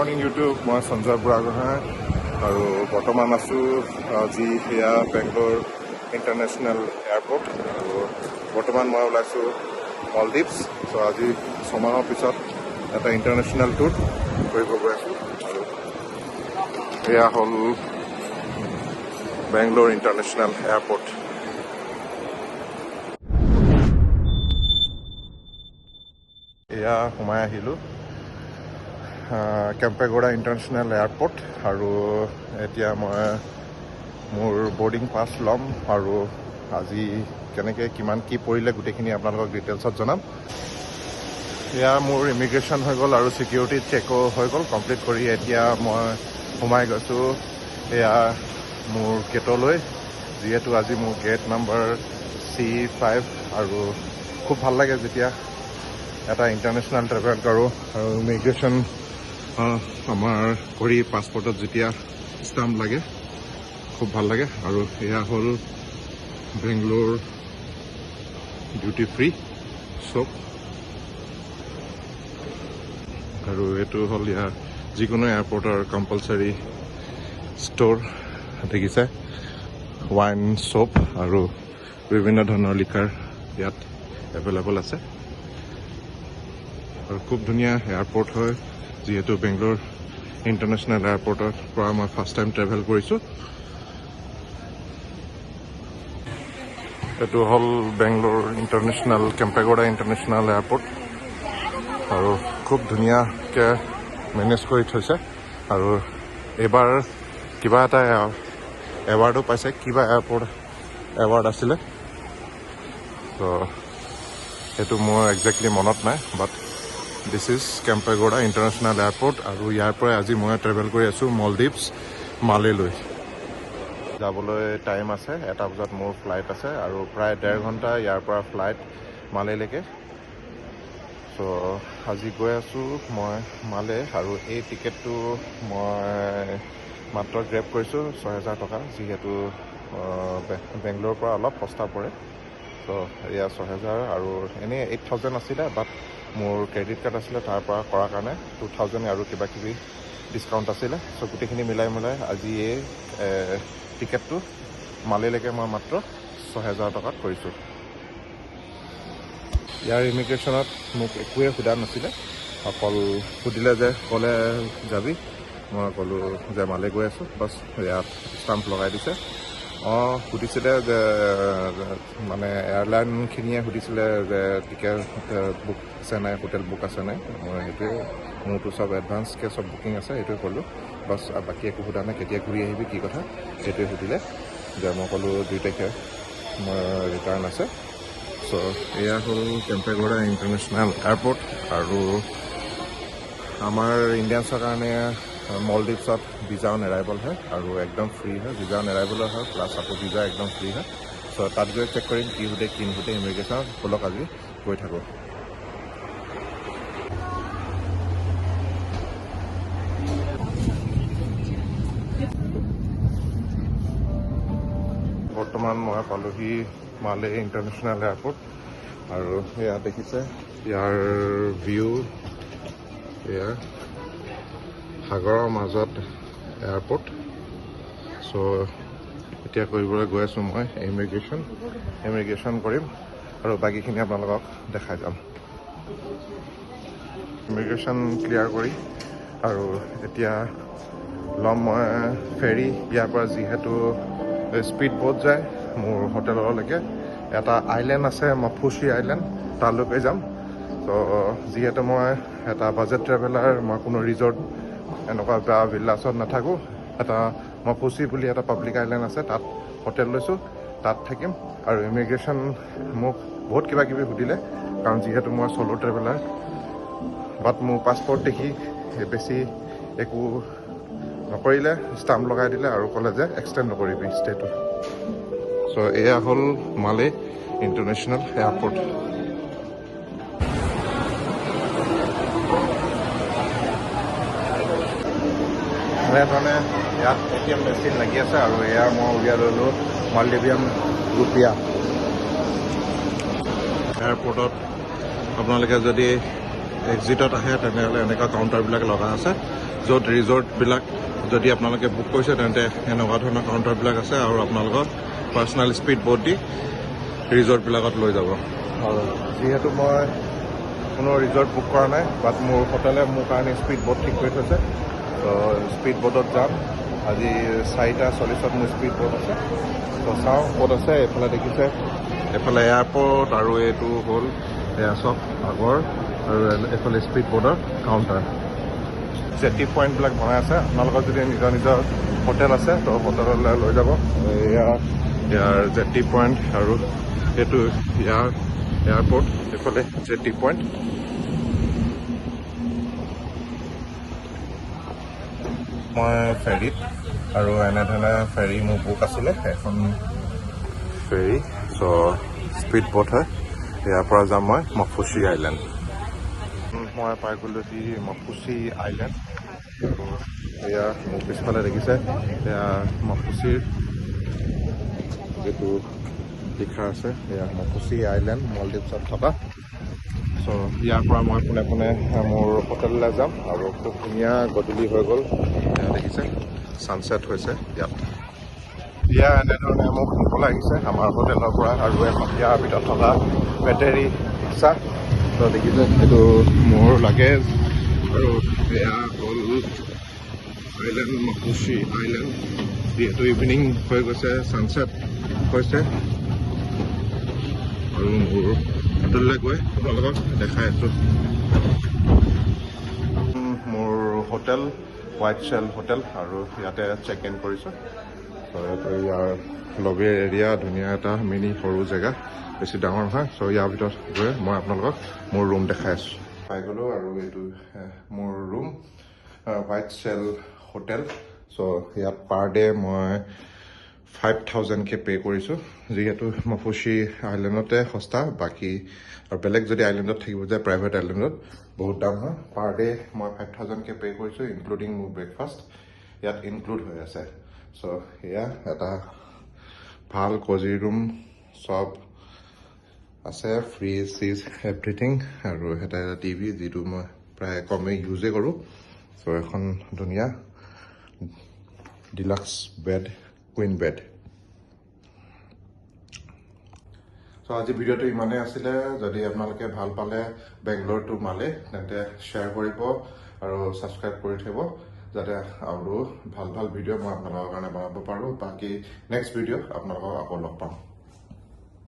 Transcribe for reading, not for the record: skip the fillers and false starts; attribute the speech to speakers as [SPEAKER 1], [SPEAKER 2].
[SPEAKER 1] Morning YouTube, মই সঞ্জয় বুঢ়াগোহাঁই আৰু বৰ্তমান আছোঁ আজি সেয়া বেংগলোৰ ইণ্টাৰনেশ্যনেল এয়াৰপৰ্ট আৰু বৰ্তমান মই ওলাইছোঁ মলদ্বীপছ। চ' আজি 6 মাহৰ পিছত এটা ইণ্টাৰনেশ্যনেল টুৰ কৰিব গৈ আছোঁ আৰু এয়া হ'ল বেংগলোৰ ইণ্টাৰনেশ্যনেল এয়াৰপৰ্ট। এয়া সোমাই আহিলোঁ কেম্পেগৌড়া ইণ্টাৰনেশ্যনেল এয়াৰপৰ্ট আৰু এতিয়া মই মোৰ বৰ্ডিং পাছ ল'ম আৰু আজি কেনেকৈ কিমান কি পৰিলে গোটেইখিনি আপোনালোকক ডিটেইলছত জনাম। এয়া মোৰ ইমিগ্ৰেশ্যন হৈ গ'ল আৰু ছিকিউৰিটি চেকো হৈ গ'ল কমপ্লিট কৰি। এতিয়া মই সোমাই গৈছোঁ এয়া মোৰ গেটলৈ, যিহেতু আজি মোৰ গেট নাম্বাৰ C5 আৰু খুব ভাল লাগে যেতিয়া এটা ইণ্টাৰনেশ্যনেল ট্ৰেভেল কৰোঁ আৰু ইমিগ্ৰেশ্যন আমাৰ কৰি পাছপৰ্টত যেতিয়া ষ্টাম্প লাগে খুব ভাল লাগে। আৰু এয়া হ'ল বেংগলোৰ ডিউটি ফ্ৰী শ্বপ আৰু এইটো হ'ল ইয়াৰ যিকোনো এয়াৰপৰ্টৰ কম্পালচাৰী ষ্ট'ৰ। দেখিছে ৱাইন শ্বপ আৰু বিভিন্ন ধৰণৰ লিকাৰ ইয়াত এভেইলেবল আছে আৰু খুব ধুনীয়া এয়াৰপৰ্ট হয়, যিহেতু বেংগলোৰ ইণ্টাৰনেশ্যনেল এয়াৰপৰ্টৰ পৰা মই ফাৰ্ষ্ট টাইম ট্ৰেভেল কৰিছোঁ। এইটো হ'ল Bangalore international Kempegowda international airport আৰু খুব ধুনীয়াকৈ মেনেজ কৰি থৈছে আৰু এইবাৰ কিবা এটা এৱাৰ্ডো পাইছে, কিবা এয়াৰপৰ্ট এৱাৰ্ড আছিলে, ত' সেইটো মোৰ একজেক্টলি মনত নাই, বাট this is Kempegowda international airport আৰু ইয়াৰ পৰাই আজি মই ট্ৰেভেল কৰি আছোঁ মলদ্বীপছ মালেলৈ যাবলৈ। টাইম আছে 1 বজাত মোৰ ফ্লাইট আছে আৰু প্ৰায় 1.5 ঘণ্টা ইয়াৰ পৰা ফ্লাইট মালেলৈকে। চ' আজি গৈ আছোঁ মই মালে আৰু এই টিকেটটো মই মাত্ৰ গ্ৰেব কৰিছোঁ 6,000 টকা, যিহেতু বেংগলোৰৰ পৰা অলপ সস্তা পৰে। চ' এয়া 6,000 আৰু এনেই 8,000 আছিলে, বাট মোৰ ক্ৰেডিট কাৰ্ড আছিলে তাৰ পৰা কৰাৰ কাৰণে 2,000 আৰু কিবা কিবি ডিছকাউণ্ট আছিলে। চ' গোটেইখিনি মিলাই আজি এই টিকেটটো মালেলৈকে মই মাত্ৰ 6,000 টকাত কৰিছোঁ। ইয়াৰ ইমিগ্ৰেশ্যনত মোক একোৱে সোধা নাছিলে, অকল সুধিলে যে ক'লে যাবি, মই ক'লোঁ যে মালে গৈ আছোঁ, বাছ ইয়াত ষ্টাম্প লগাই দিছে। সুধিছিলে যে মানে এয়াৰলাইনখিনিয়ে সুধিছিলে যে টিকেট বুক আছে নাই, হোটেল বুক আছে নাই। মই সেইটোৱে, মোৰতো চব এডভান্সকৈ চব বুকিং আছে সেইটোৱে ক'লোঁ, বাছ বাকী একো সোধা নাই। কেতিয়া ঘূৰি আহিবি কি কথা সেইটোৱে সুধিলে, যে মই ক'লোঁ 2 তাৰিখে মই ৰিটাৰ্ণ আছে। চ' এয়া হ'ল কেম্পেগৌড়া ইণ্টাৰনেশ্যনেল এয়াৰপৰ্ট আৰু আমাৰ ইণ্ডিয়ানছৰ কাৰণে মলদ্বীপছত ভিজা অন এৰাইভেল হয় আৰু একদম ফ্ৰী হয়, ভিজা অন এৰাইভেলৰ হয়, প্লাছ আকৌ ভিজা একদম ফ্ৰী হয়। চ' তাত গৈ চেক কৰিম কি সোধে কি নুসুধে ইমিগ্ৰেশ্যনত। ব'লক আজি গৈ থাকোঁ। বৰ্তমান মই পালোহি মালে ইণ্টাৰনেশ্যনেল এয়াৰপৰ্ট আৰু এয়া দেখিছে ইয়াৰ ভিউ, এয়া সাগৰৰ মাজত এয়াৰপৰ্ট। চ' এতিয়া কৰিবলৈ গৈ আছোঁ মই ইমিগ্ৰেশ্যন কৰিম আৰু বাকীখিনি আপোনালোকক দেখাই যাম। ইমিগ্ৰেশ্যন ক্লিয়াৰ কৰি আৰু এতিয়া ল'ম মই ফেৰী ইয়াৰ পৰা, যিহেতু স্পীড বোট যায় মোৰ হোটেললৈকে। এটা আইলেণ্ড আছে মফুচি আইলেণ্ড, তালৈকে যাম। ত' যিহেতু মই এটা বাজেট ট্ৰেভেলাৰ, মই কোনো ৰিজৰ্ট এনেকুৱা বা ভিল্লাছত নাথাকোঁ। এটা মফুচি বুলি এটা পাব্লিক আইলেণ্ড আছে, তাত হোটেল লৈছোঁ, তাত থাকিম। আৰু ইমিগ্ৰেশ্যন মোক বহুত কিবা কিবি সুধিলে, কাৰণ যিহেতু মই চ'ল' ট্ৰেভেলাৰ। বাট মোৰ পাছপৰ্ট দেখি বেছি একো নকৰিলে, ষ্টাম্প লগাই দিলে আৰু ক'লে যে এক্সটেণ্ড নকৰিবি ষ্টেটো। চ' এয়া হ'ল মালে ইণ্টাৰনেশ্যনেল এয়াৰপৰ্ট। এনেধৰণে ইয়াত ATM মেচিন লাগি আছে আৰু এয়া মই উলিয়াই ল'লোঁ মালদ্বীপিয়ান ৰুপিয়া। এয়াৰপৰ্টত আপোনালোকে যদি এক্সিটত আহে তেনেহ'লে এনেকুৱা কাউণ্টাৰবিলাক লগা আছে য'ত ৰিজৰ্টবিলাক যদি আপোনালোকে বুক কৰিছে তেন্তে এনেকুৱা ধৰণৰ কাউণ্টাৰবিলাক আছে আৰু আপোনালোকৰ পাৰ্চনেল স্পীড বোট দি ৰিজৰ্টবিলাকত লৈ যাব। আৰু যিহেতু মই কোনো ৰিজৰ্ট বুক কৰা নাই, বাট মোৰ হোটেলে মোৰ কাৰণে স্পীড বোট ঠিক কৰি থৈছে। তো স্পীড বোটত যাম। আজি 4:40 মোৰ স্পীড বোট আছে। তো চাওঁ ক'ত আছে। এইফালে দেখিছে, এইফালে এয়াৰপৰ্ট আৰু এইটো হ'ল এয়া চব আগৰ, আৰু এইফালে স্পীড বোটৰ কাউণ্টাৰ। জেটি পইণ্টবিলাক বনাই আছে। আপোনালোকৰ যদি নিজৰ নিজৰ হোটেল আছে তো হোটেললৈ লৈ যাব। ইয়াৰ জেটি পইণ্ট আৰু এইটো ইয়াৰ এয়াৰপৰ্ট, এইফালে জেটি পইণ্ট। মই ফেৰীত, আৰু এনেধৰণে ফেৰী মোৰ বুক আছিলে, এখন ফেৰী। চ' স্পীড বোট হয়। ইয়াৰ পৰা যাম মই মফুচি আইলেণ্ড। মই পাই গ'লোঁ মফুচি আইলেণ্ড। আৰু এয়া মোৰ পিছফালে দেখিছে, এয়া মফুচিৰ যিটো লিখা আছে, এয়া মফুচি আইলেণ্ড মলদ্বীপছত থকা। চ' ইয়াৰ পৰা মই পোনে পোনে মোৰ হোটেললৈ যাম। আৰু খুব ধুনীয়া গধূলি হৈ গ'ল, দেখিছে ছানছেট হৈছে ইয়াত। ইয়াৰ এনেধৰণে মোক নিবলৈ আহিছে আমাৰ হোটেলৰ পৰা, আৰু এখন ইয়াৰ ভিতৰত থকা বেটেৰী ৰিক্সা। তো দেখিছে এইটো মোৰ লাগেজ। আৰু এয়া হ'ল আইলেণ্ড মফুচি আইলেণ্ড। যিহেতু ইভিনিং হৈ গৈছে, ছানছেট হৈছে, আৰু মোৰ হোটেললৈ গৈ আপোনালোকক দেখাই আছোঁ। মোৰ হোটেল হোৱাইট শ্বেল হোটেল, আৰু ইয়াতে চেক ইন কৰিছোঁ। ইয়াৰ লবিৰ এৰিয়া ধুনীয়া এটা মিনি সৰু জেগা, বেছি ডাঙৰ নহয়। চ' ইয়াৰ ভিতৰত গৈ মই আপোনালোকক মোৰ ৰুম দেখাই আছোঁ। পাই গ'লোঁ, আৰু এইটো মোৰ ৰুম, হোৱাইট শ্বেল হোটেল। চ' ইয়াত পাৰ ডে মই 5,000কে পে' কৰিছোঁ। যিহেতু মফুচি আইলেণ্ডতে সস্তা, বাকী আৰু বেলেগ যদি আইলেণ্ডত থাকিব যায়, প্ৰাইভেট আইলেণ্ডত বহুত দাম হয়। পাৰ ডে মই 5,000কে পে' কৰিছোঁ, ইনক্লুডিং মোৰ ব্ৰেকফাষ্ট ইয়াত ইনক্লুড হৈ আছে। চ' এয়া এটা ভাল কজি ৰুম, চব আছে, ফ্ৰিজ চিজ এভৰিথিং, আৰু এটা টিভি যিটো মই প্ৰায় কমেই ইউজেই কৰোঁ। চ' এখন ধুনীয়া ডিলাক্স বেড, কুইন বেড। চ' আজি ভিডিঅ'টো ইমানেই আছিলে। যদি আপোনালোকে ভাল পালে বেংগলোৰ টু মালে, তেন্তে শ্বেয়াৰ কৰিব আৰু ছাবস্ক্ৰাইব কৰি থ'ব, যাতে আৰু ভাল ভাল ভিডিঅ' মই আপোনালোকৰ কাৰণে বনাব পাৰোঁ। বাকী নেক্সট ভিডিঅ' আপোনালোকক আকৌ লগ পাম।